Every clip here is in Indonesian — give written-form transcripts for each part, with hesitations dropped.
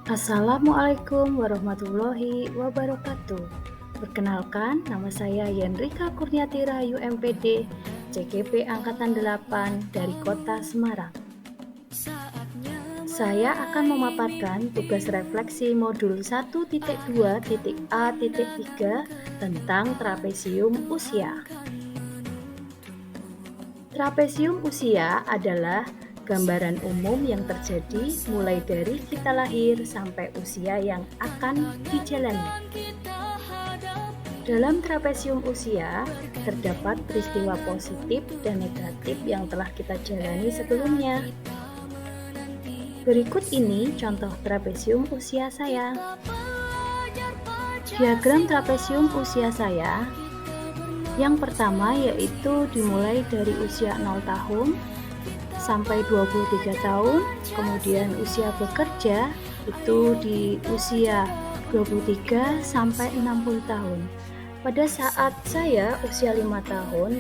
Assalamualaikum warahmatullahi wabarakatuh. Perkenalkan, nama saya Yenrika Kurniati Rahayu MPD, CGP Angkatan 8 dari Kota Semarang. Saya akan memaparkan tugas refleksi modul 1.2.A.3 tentang trapesium usia. Trapesium usia adalah gambaran umum yang terjadi mulai dari kita lahir sampai usia yang akan dijalani. Dalam trapesium usia, terdapat peristiwa positif dan negatif yang telah kita jalani sebelumnya. Berikut ini contoh trapesium usia saya. Diagram trapesium usia saya yang pertama yaitu dimulai dari usia 0 tahun sampai 23 tahun, kemudian usia bekerja itu di usia 23 sampai 60 tahun. Pada saat saya usia 5 tahun,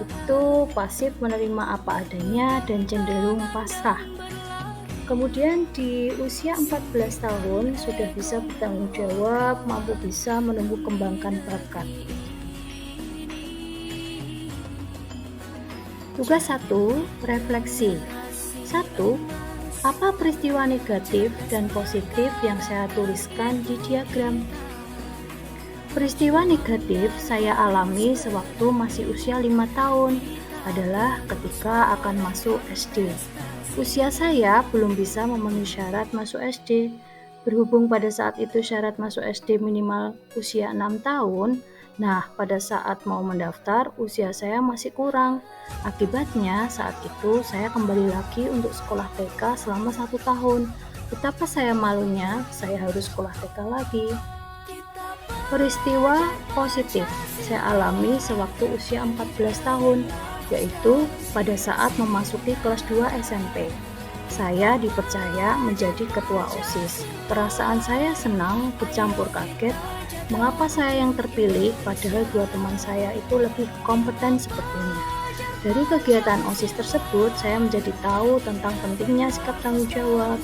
itu pasif menerima apa adanya dan cenderung pasrah. Kemudian di usia 14 tahun sudah bisa bertanggung jawab, mampu bisa menumbuh kembangkan bakat. Tugas 1, refleksi. 1. Apa peristiwa negatif dan positif yang saya tuliskan di diagram? Peristiwa negatif saya alami sewaktu masih usia 5 tahun adalah ketika akan masuk SD. Usia saya belum bisa memenuhi syarat masuk SD. Berhubung pada saat itu syarat masuk SD minimal usia 6 tahun, nah pada saat mau mendaftar usia saya masih kurang. Akibatnya saat itu saya kembali lagi untuk sekolah TK selama 1 tahun. Betapa saya malunya, saya harus sekolah TK lagi. Peristiwa positif saya alami sewaktu usia 14 tahun, yaitu pada saat memasuki kelas 2 SMP. Saya dipercaya menjadi ketua OSIS. Perasaan saya senang bercampur kaget. Mengapa saya yang terpilih padahal dua teman saya itu lebih kompeten sepertinya. Dari kegiatan OSIS tersebut, saya menjadi tahu tentang pentingnya sikap tanggung jawab,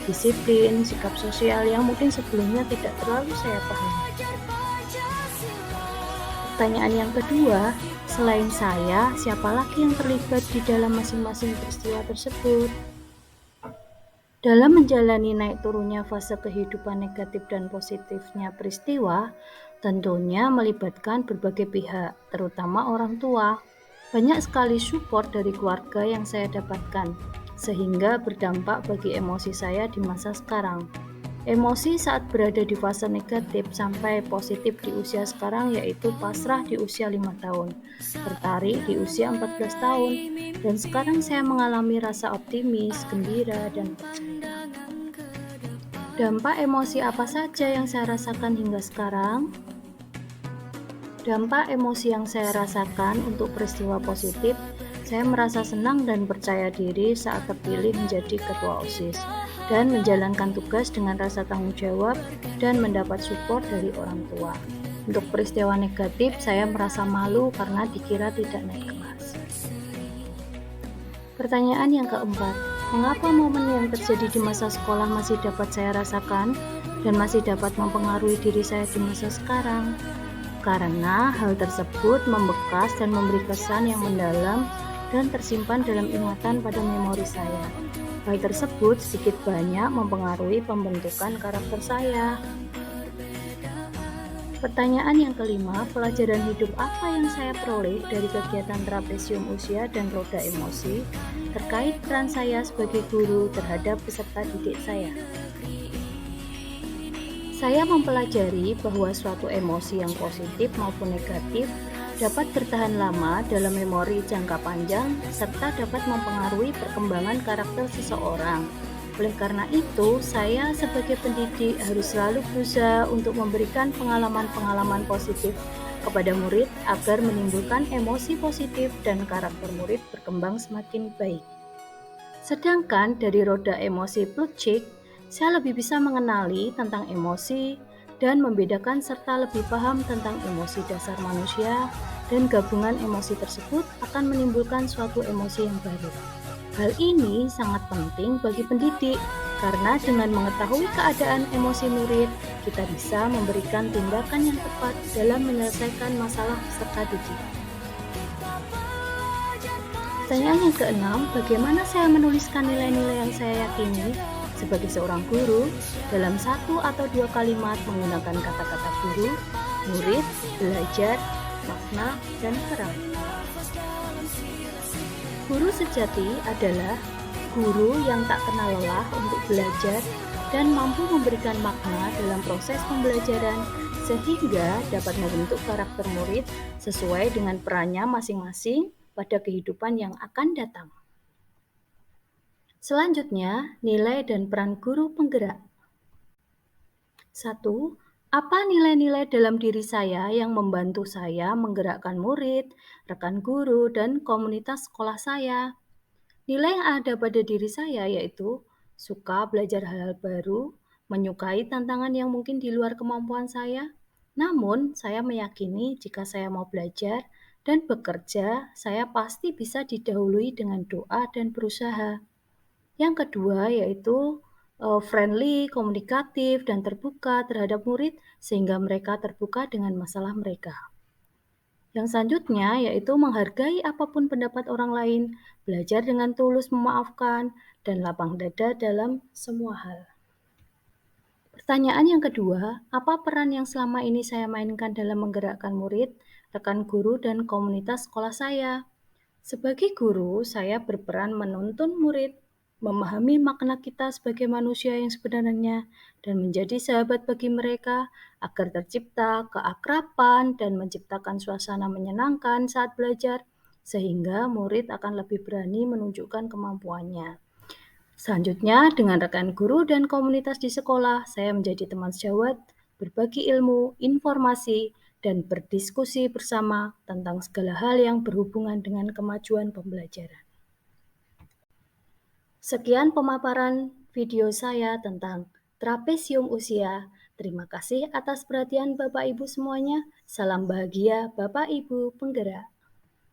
disiplin, sikap sosial yang mungkin sebelumnya tidak terlalu saya pahami. Pertanyaan yang kedua, selain saya, siapa lagi yang terlibat di dalam masing-masing peristiwa tersebut? Dalam menjalani naik turunnya fase kehidupan negatif dan positifnya peristiwa, tentunya melibatkan berbagai pihak, terutama orang tua. Banyak sekali support dari keluarga yang saya dapatkan, sehingga berdampak bagi emosi saya di masa sekarang. Emosi saat berada di fase negatif sampai positif di usia sekarang yaitu pasrah di usia 5 tahun, tertarik di usia 14 tahun, dan sekarang saya mengalami rasa optimis, gembira, dan percaya. Dampak emosi apa saja yang saya rasakan hingga sekarang? Dampak emosi yang saya rasakan untuk peristiwa positif, saya merasa senang dan percaya diri saat terpilih menjadi ketua OSIS dan menjalankan tugas dengan rasa tanggung jawab dan mendapat support dari orang tua. Untuk peristiwa negatif, saya merasa malu karena dikira tidak naik kelas. Pertanyaan yang keempat, mengapa momen yang terjadi di masa sekolah masih dapat saya rasakan dan masih dapat mempengaruhi diri saya di masa sekarang? Karena hal tersebut membekas dan memberi kesan yang mendalam dan tersimpan dalam ingatan pada memori saya. Hal tersebut sedikit banyak mempengaruhi pembentukan karakter saya. Pertanyaan yang kelima, pelajaran hidup apa yang saya peroleh dari kegiatan trapesium usia dan roda emosi terkait peran saya sebagai guru terhadap peserta didik saya? Saya mempelajari bahwa suatu emosi yang positif maupun negatif dapat bertahan lama dalam memori jangka panjang serta dapat mempengaruhi perkembangan karakter seseorang. Oleh karena itu, saya sebagai pendidik harus selalu berusaha untuk memberikan pengalaman-pengalaman positif kepada murid agar menimbulkan emosi positif dan karakter murid berkembang semakin baik. Sedangkan dari roda emosi Plutchik, saya lebih bisa mengenali tentang emosi dan membedakan serta lebih paham tentang emosi dasar manusia, dan gabungan emosi tersebut akan menimbulkan suatu emosi yang baru. Hal ini sangat penting bagi pendidik Karena dengan mengetahui keadaan emosi murid, kita bisa memberikan tindakan yang tepat dalam menyelesaikan masalah peserta didik. Pertanyaan yang keenam, bagaimana saya menuliskan nilai-nilai yang saya yakini? Sebagai seorang guru, dalam satu atau dua kalimat menggunakan kata-kata guru, murid, belajar, makna, dan peran. Guru sejati adalah guru yang tak kenal lelah untuk belajar dan mampu memberikan makna dalam proses pembelajaran sehingga dapat membentuk karakter murid sesuai dengan perannya masing-masing pada kehidupan yang akan datang. Selanjutnya, nilai dan peran guru penggerak. 1. Apa nilai-nilai dalam diri saya yang membantu saya menggerakkan murid, rekan guru, dan komunitas sekolah saya? Nilai yang ada pada diri saya yaitu suka belajar hal-hal baru, menyukai tantangan yang mungkin di luar kemampuan saya. Namun, saya meyakini jika saya mau belajar dan bekerja, saya pasti bisa didahului dengan doa dan berusaha. Yang kedua yaitu friendly, komunikatif, dan terbuka terhadap murid sehingga mereka terbuka dengan masalah mereka. Yang selanjutnya yaitu menghargai apapun pendapat orang lain, belajar dengan tulus memaafkan, dan lapang dada dalam semua hal. Pertanyaan yang kedua, apa peran yang selama ini saya mainkan dalam menggerakkan murid, rekan guru, dan komunitas sekolah saya? Sebagai guru, saya berperan menuntun murid, memahami makna kita sebagai manusia yang sebenarnya, dan menjadi sahabat bagi mereka agar tercipta keakraban dan menciptakan suasana menyenangkan saat belajar, sehingga murid akan lebih berani menunjukkan kemampuannya. Selanjutnya, dengan rekan guru dan komunitas di sekolah, saya menjadi teman sejawat, berbagi ilmu, informasi, dan berdiskusi bersama tentang segala hal yang berhubungan dengan kemajuan pembelajaran. Sekian pemaparan video saya tentang trapesium usia. Terima kasih atas perhatian Bapak Ibu semuanya. Salam bahagia Bapak Ibu penggerak.